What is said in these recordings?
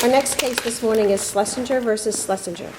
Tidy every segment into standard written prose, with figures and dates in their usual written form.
Our next case this morning is Schlessinger versus Schlessinger.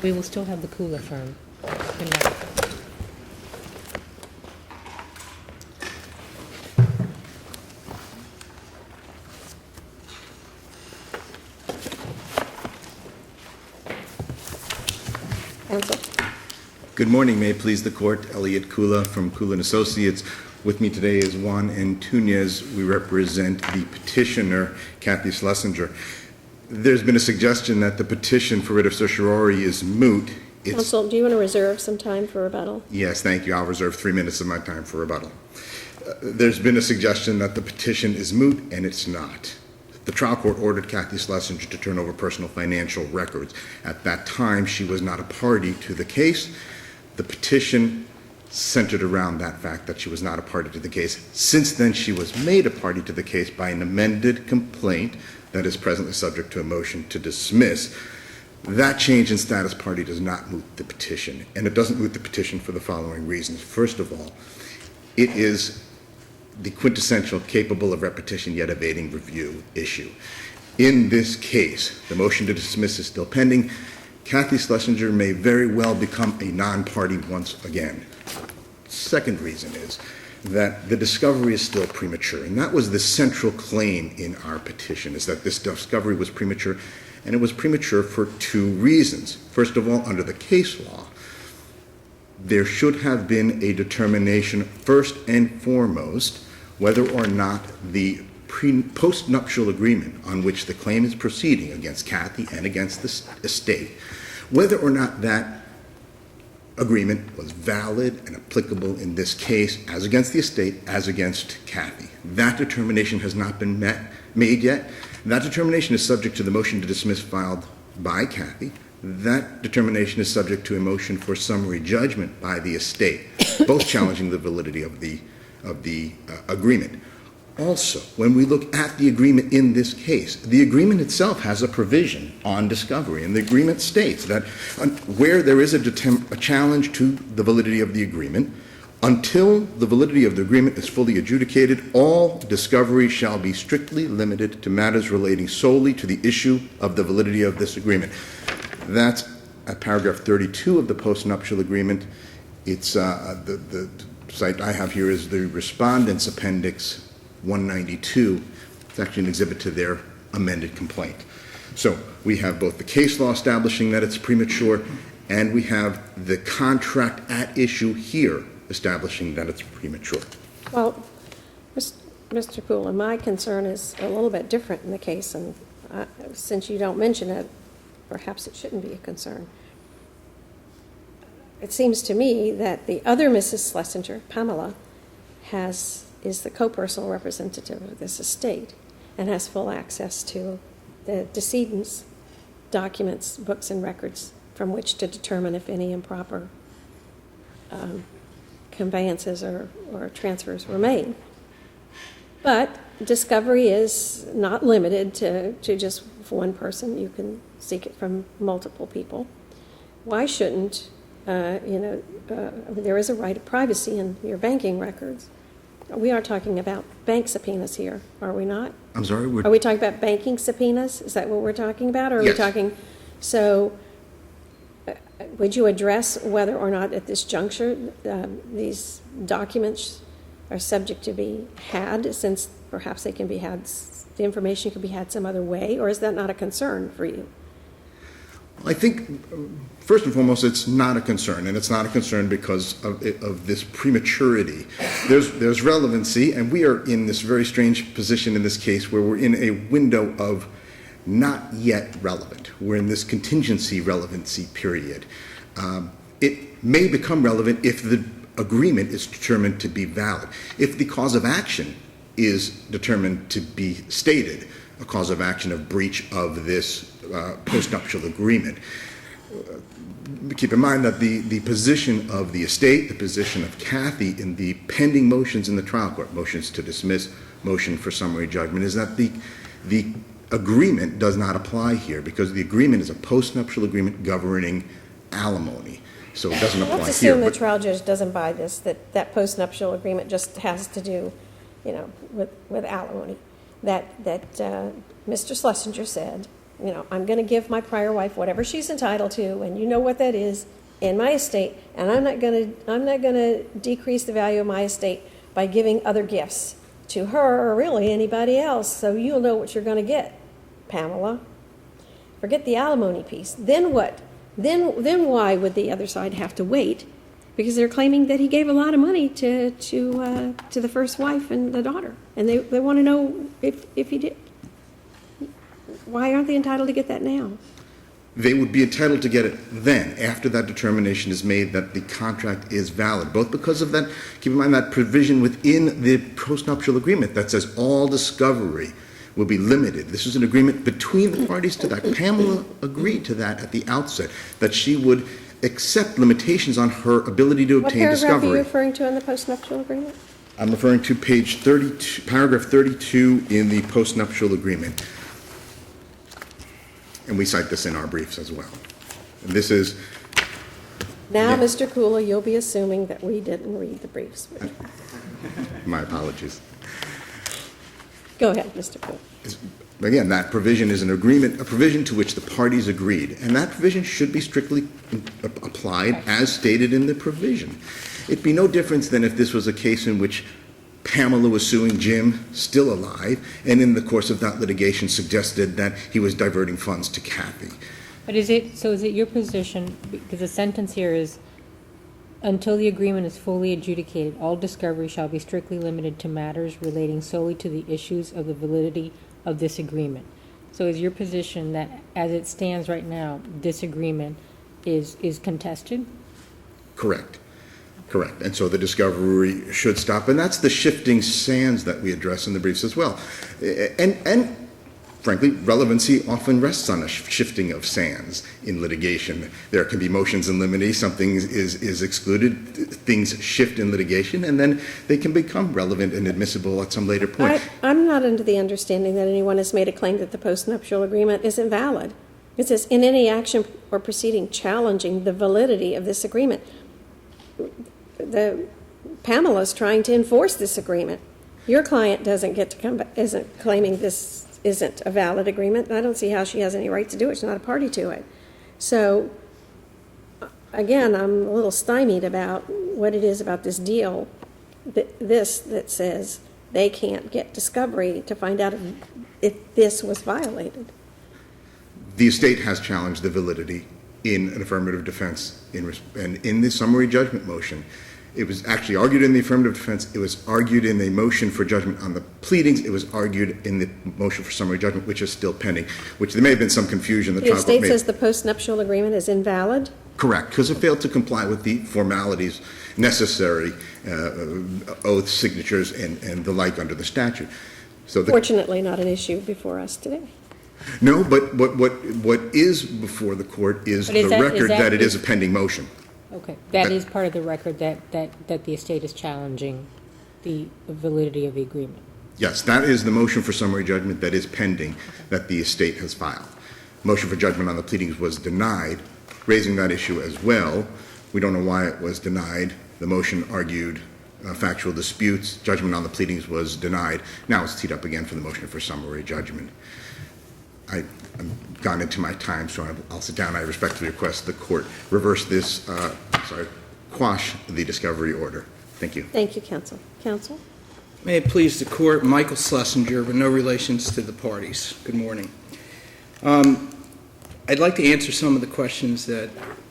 We will still have the cooler firm. Good night. Counsel? Good morning. May it please the court. Elliot Kula from Kula & Associates. With me today is Juan Antunez. We represent the petitioner, Kathy Schlessinger. There's been a suggestion that the petition for writ of certiorari is moot. Counsel, do you want to reserve some time for rebuttal? Yes, thank you. I'll reserve 3 minutes of my time for rebuttal. There's been a suggestion that the petition is moot, and it's not. The trial court ordered Kathy Schlessinger to turn over personal financial records. At that time, she was not a party to the case. The petition centered around that fact that she was not a party to the case. Since then, she was made a party to the case by an amended complaint that is presently subject to a motion to dismiss. That change in status party does not moot the petition, and it doesn't moot the petition for the following reasons. First of all, it is the quintessential capable of repetition yet evading review issue. In this case, the motion to dismiss is still pending. Kathy Schlessinger may very well become a non-party once again. Second reason is that the discovery is still premature, and that was the central claim in our petition, is that this discovery was premature, and it was premature for two reasons. First of all, under the case law, there should have been a determination first and foremost whether or not the post-nuptial agreement on which the claim is proceeding against Kathy and against the estate, whether or not that agreement was valid and applicable in this case as against the estate, as against Kathy. That determination has not been made yet. That determination is subject to the motion to dismiss filed by Kathy. That determination is subject to a motion for summary judgment by the estate, both challenging the validity of the agreement. Also, when we look at the agreement in this case, the agreement itself has a provision on discovery, and the agreement states that where there is a challenge to the validity of the agreement, until the validity of the agreement is fully adjudicated, all discovery shall be strictly limited to matters relating solely to the issue of the validity of this agreement. That's at paragraph 32 of the post-nuptial agreement. It's the site I have here is the Respondent's Appendix 192. It's actually an exhibit to their amended complaint. So we have both the case law establishing that it's premature, and we have the contract at issue here establishing that it's premature. Well, Mr. Poole, my concern is a little bit different in the case, and since you don't mention it, perhaps it shouldn't be a concern. It seems to me that the other Mrs. Schlessinger, Pamela, is the co-personal representative of this estate and has full access to the decedent's documents, books, and records from which to determine if any improper conveyances or transfers were made. But discovery is not limited to just one person. You can seek it from multiple people. Why shouldn't, there is a right of privacy in your banking records. We are talking about bank subpoenas here, are we not? I'm sorry? Are we talking about banking subpoenas? Is that what we're talking about? Or are Yes. we talking, so would you address whether or not at this juncture these documents are subject to be had, since perhaps they can be had, the information can be had some other way, or is that not a concern for you? I think, first and foremost, it's not a concern, and it's not a concern because of this prematurity. There's relevancy, and we are in this very strange position in this case where we're in a window of not yet relevant. We're in this contingency relevancy period. It may become relevant if the agreement is determined to be valid. If the cause of action is determined to be stated, a cause of action of breach of this post-nuptial agreement. Keep in mind that the position of the estate, the position of Kathy in the pending motions in the trial court, motions to dismiss, motion for summary judgment, is that the agreement does not apply here because the agreement is a post-nuptial agreement governing alimony. so it doesn't apply here. Let's assume the But trial judge doesn't buy this, that postnuptial agreement just has to do, with alimony. That Mr. Schlessinger said, I'm going to give my prior wife whatever she's entitled to, and you know what that is, in my estate, and I'm not going to decrease the value of my estate by giving other gifts to her or really anybody else, so you'll know what you're going to get, Pamela. Forget the alimony piece. Then what? Then why would the other side have to wait? Because they're claiming that he gave a lot of money to the first wife and the daughter, and they want to know if he did. Why aren't they entitled to get that now? they would be entitled to get it then, after that determination is made that the contract is valid, both because of that, keep in mind that provision within the postnuptial agreement that says all discovery will be limited. This is an agreement between the parties to that. Pamela agreed to that at the outset, that she would accept limitations on her ability to obtain discovery. What paragraph are you referring to in the postnuptial agreement? I'm referring to page 32, paragraph 32 in the postnuptial agreement. And we cite this in our briefs as well. And this is... Now, Yeah. Mr. Kula, you'll be assuming that we didn't read the briefs. My apologies. Go ahead, Mr. Kula. Again, that provision is an agreement, a provision to which the parties agreed, and that provision should be strictly applied as stated in the provision. It'd be no difference than if this was a case in which Pamela was suing Jim, still alive, and in the course of that litigation suggested that he was diverting funds to Kathy. But is it your position, because the sentence here is, until the agreement is fully adjudicated, all discovery shall be strictly limited to matters relating solely to the issues of the validity of this agreement. So is your position that, as it stands right now, this agreement is contested? Correct. Correct. And so the discovery should stop. And that's the shifting sands that we address in the briefs as well. And frankly, relevancy often rests on a shifting of sands in litigation. There can be motions in limine, something is excluded, things shift in litigation, and then they can become relevant and admissible at some later point. I'm not under the understanding that anyone has made a claim that the postnuptial agreement isn't valid. It says, in any action or proceeding challenging the validity of this agreement. Pamela's trying to enforce this agreement. Your client isn't claiming this isn't a valid agreement. I don't see how she has any right to do it. She's not a party to it. So, again, I'm a little stymied about what it is about this deal, that says they can't get discovery to find out if this was violated. The estate has challenged the validity in an affirmative defense, and in the summary judgment motion. It was actually argued in the affirmative defense. It was argued in the motion for judgment on the pleadings. It was argued in the motion for summary judgment, which is still pending, which there may have been some confusion. The estate says the postnuptial agreement is invalid? Correct, because it failed to comply with the formalities necessary, oaths, signatures, and the like under the statute. So Fortunately, not an issue before us today. No, but what is before the court is the record that it is a pending motion. Okay, that is part of the record that the estate is challenging the validity of the agreement. Yes, that is the motion for summary judgment that is pending that the estate has filed. Motion for judgment on the pleadings was denied, raising that issue as well. We don't know why it was denied. The motion argued factual disputes. Judgment on the pleadings was denied. Now it's teed up again for the motion for summary judgment. I've gone into my time, so I'll sit down. I respectfully request the court reverse this, quash the discovery order. Thank you. Thank you, counsel. Counsel? May it please the court, Michael Schlessinger, with no relations to the parties. Good morning. I'd like to answer some of the questions that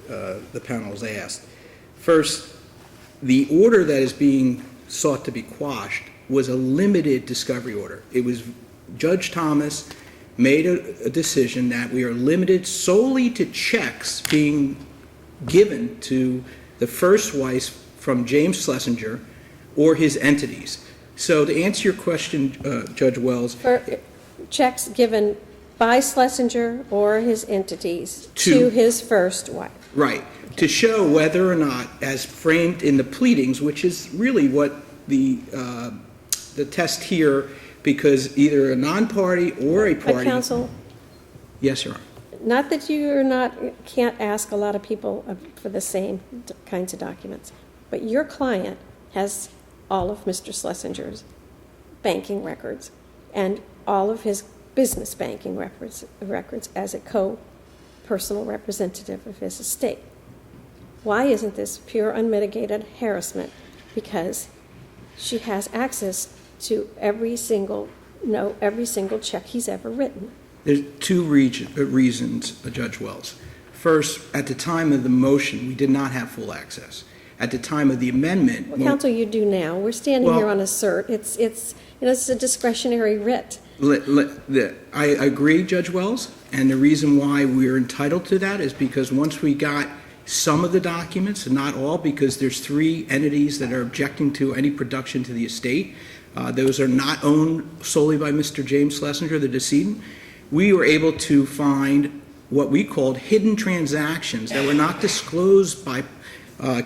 the panel has asked. First, the order that is being sought to be quashed was a limited discovery order. It was Judge Thomas made a decision that we are limited solely to checks being given to the first wife from James Schlessinger or his entities. So to answer your question, Judge Wells. For checks given by Schlesinger or his entities to his first wife. Right. Okay. To show whether or not, as framed in the pleadings, which is really what the test here, because either a non-party or a party. But counsel? Yes, Your Honor. not that can't ask a lot of people for the same kinds of documents, but your client has all of Mr. Schlesinger's banking records and all of his business banking records as a personal representative of his estate. Why isn't this pure unmitigated harassment? Because she has access to every single check he's ever written. There's two reasons, Judge Wells. First, at the time of the motion, we did not have full access. At the time of the amendment... Well, counsel, you do now. We're standing here on a cert. It's a discretionary writ. I agree, Judge Wells, and the reason why we're entitled to that is because once we got some of the documents, not all, because there's 3 entities that are objecting to any production to the estate. Those are not owned solely by Mr. James Schlessinger, the decedent. We were able to find what we called hidden transactions that were not disclosed by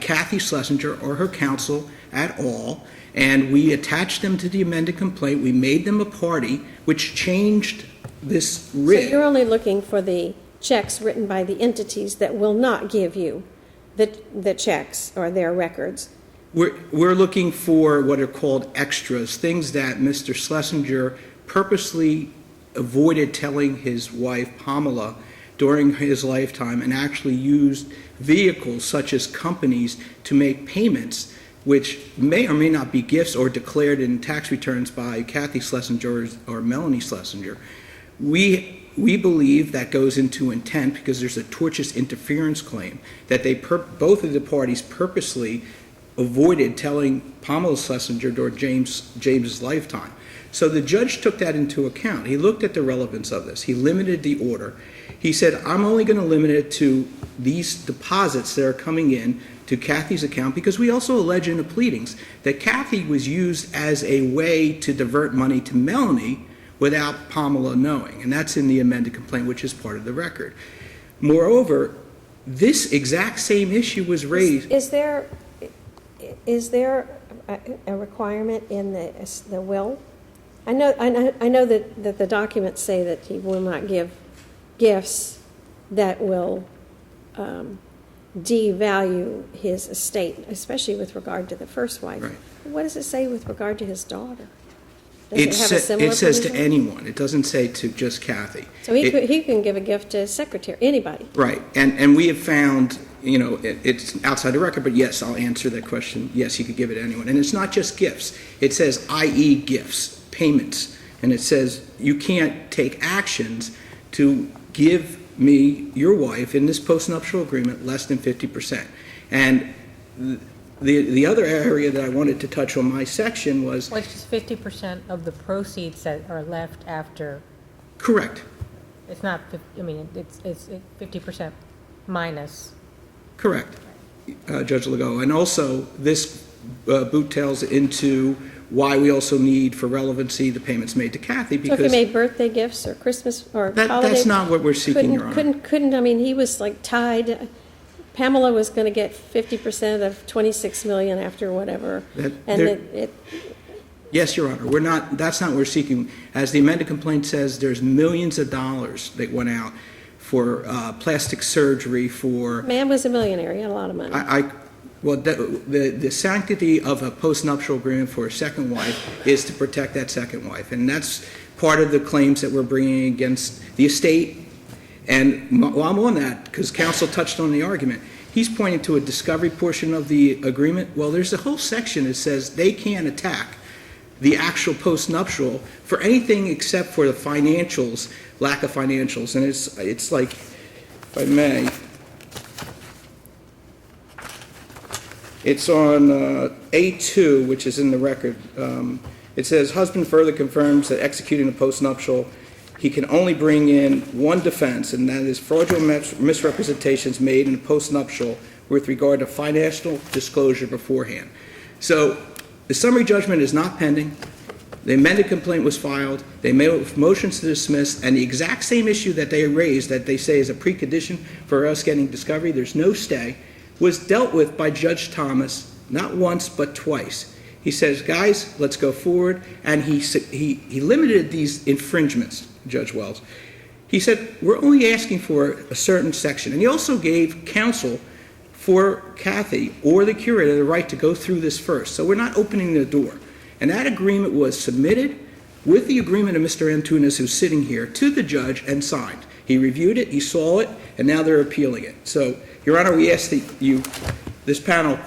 Kathy Schlessinger or her counsel at all, and we attached them to the amended complaint. We made them a party, which changed this writ. So you're only looking for the checks written by the entities that will not give you the checks or their records. We're looking for what are called extras, things that Mr. Schlessinger purposely avoided telling his wife, Pamela, during his lifetime, and actually used vehicles such as companies to make payments, which may or may not be gifts or declared in tax returns by Kathy Schlessinger or Melanie Schlessinger. We believe that goes into intent because there's a tortious interference claim that both of the parties purposely avoided telling Pamela Schlessinger during James's lifetime. So the judge took that into account. He looked at the relevance of this. He limited the order. He said, I'm only going to limit it to these deposits that are coming in to Kathy's account, because we also allege in the pleadings that Kathy was used as a way to divert money to Melanie without Pamela knowing, and that's in the amended complaint, which is part of the record. Moreover, this exact same issue was raised. Is there a requirement in the will? I know that the documents say that he will not give gifts that will devalue his estate, especially with regard to the first wife. Right. What does it say with regard to his daughter? Does It have a similar says to provision? anyone. It doesn't say to just Kathy. So he can give a gift to his secretary, anybody. Right, and we have found, it's outside the record, but yes, I'll answer that question. Yes, you could give it to anyone. And it's not just gifts. It says, i.e. gifts, payments. And it says you can't take actions to give me, your wife, in this postnuptial agreement, less than 50%. And the other area that I wanted to touch on my section was... Which is 50% of the proceeds that are left after. Correct. It's not, it's 50% minus. Correct, Judge Legault. And also, this boot-tails into why we also need, for relevancy, the payments made to Kathy, because... So if he made birthday gifts or Christmas or holiday... That's not what we're seeking, Your Honor. He was like tied... Pamela was going to get 50% of $26 million after whatever. Yes, Your Honor. That's not what we're seeking. As the amended complaint says, there's millions of dollars that went out for plastic surgery for... Man was a millionaire. He had a lot of money. The sanctity of a postnuptial agreement for a second wife is to protect that second wife. And that's part of the claims that we're bringing against the estate. And while I'm on that, because counsel touched on the argument, he's pointing to a discovery portion of the agreement. Well, there's a whole section that says they can't attack the actual postnuptial for anything except for the financials, lack of financials. And it's like, if I may, it's on A2, which is in the record. It says, husband further confirms that executing a postnuptial, he can only bring in one defense, and that is fraudulent misrepresentations made in a postnuptial with regard to financial disclosure beforehand. So the summary judgment is not pending. The amended complaint was filed. They made motions to dismiss, and the exact same issue that they raised, that they say is a precondition for us getting discovery, there's no stay, was dealt with by Judge Thomas, not once but twice. He says, guys, let's go forward, and he limited these infringements, Judge Wells. He said, we're only asking for a certain section. And he also gave counsel for Kathy or the curator the right to go through this first. So we're not opening the door. And that agreement was submitted with the agreement of Mr. Antunes, who's sitting here, to the judge and signed. He reviewed it, he saw it, and now they're appealing it. So, Your Honor, we ask that this panel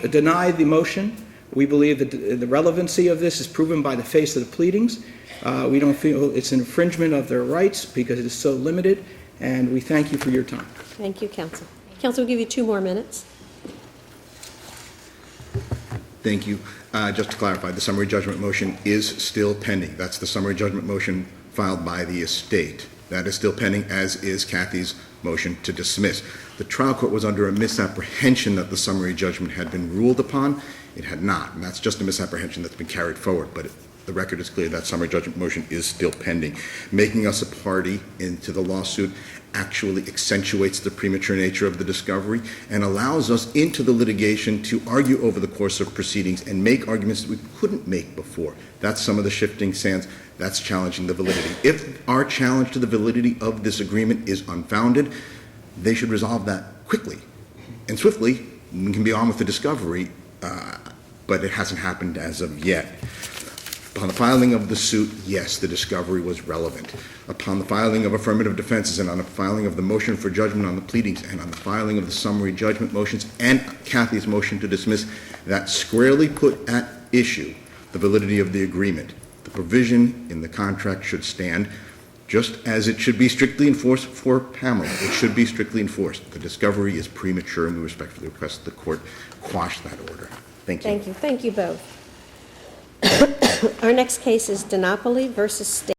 deny the motion. We believe that the relevancy of this is proven by the face of the pleadings. We don't feel it's an infringement of their rights because it is so limited, and we thank you for your time. Thank you, counsel. Counsel, we'll give you 2 more minutes. Thank you. Just to clarify, the summary judgment motion is still pending. That's the summary judgment motion filed by the estate. That is still pending, as is Kathy's motion to dismiss. The trial court was under a misapprehension that the summary judgment had been ruled upon. It had not, and that's just a misapprehension that's been carried forward. But the record is clear that summary judgment motion is still pending. Making us a party into the lawsuit actually accentuates the premature nature of the discovery and allows us into the litigation to argue over the course of proceedings and make arguments that we couldn't make before. That's some of the shifting sands. That's challenging the validity. If our challenge to the validity of this agreement is unfounded, they should resolve that quickly and swiftly. We can be on with the discovery, but it hasn't happened as of yet. Upon the filing of the suit, yes, the discovery was relevant. Upon the filing of affirmative defenses and on the filing of the motion for judgment on the pleadings and on the filing of the summary judgment motions and Kathy's motion to dismiss, that squarely put at issue the validity of the agreement. The provision in the contract should stand, just as it should be strictly enforced for Pamela. It should be strictly enforced. The discovery is premature, and we respectfully request the court quash that order. Thank you. Thank you. Thank you both. Our next case is Dinopoli versus State.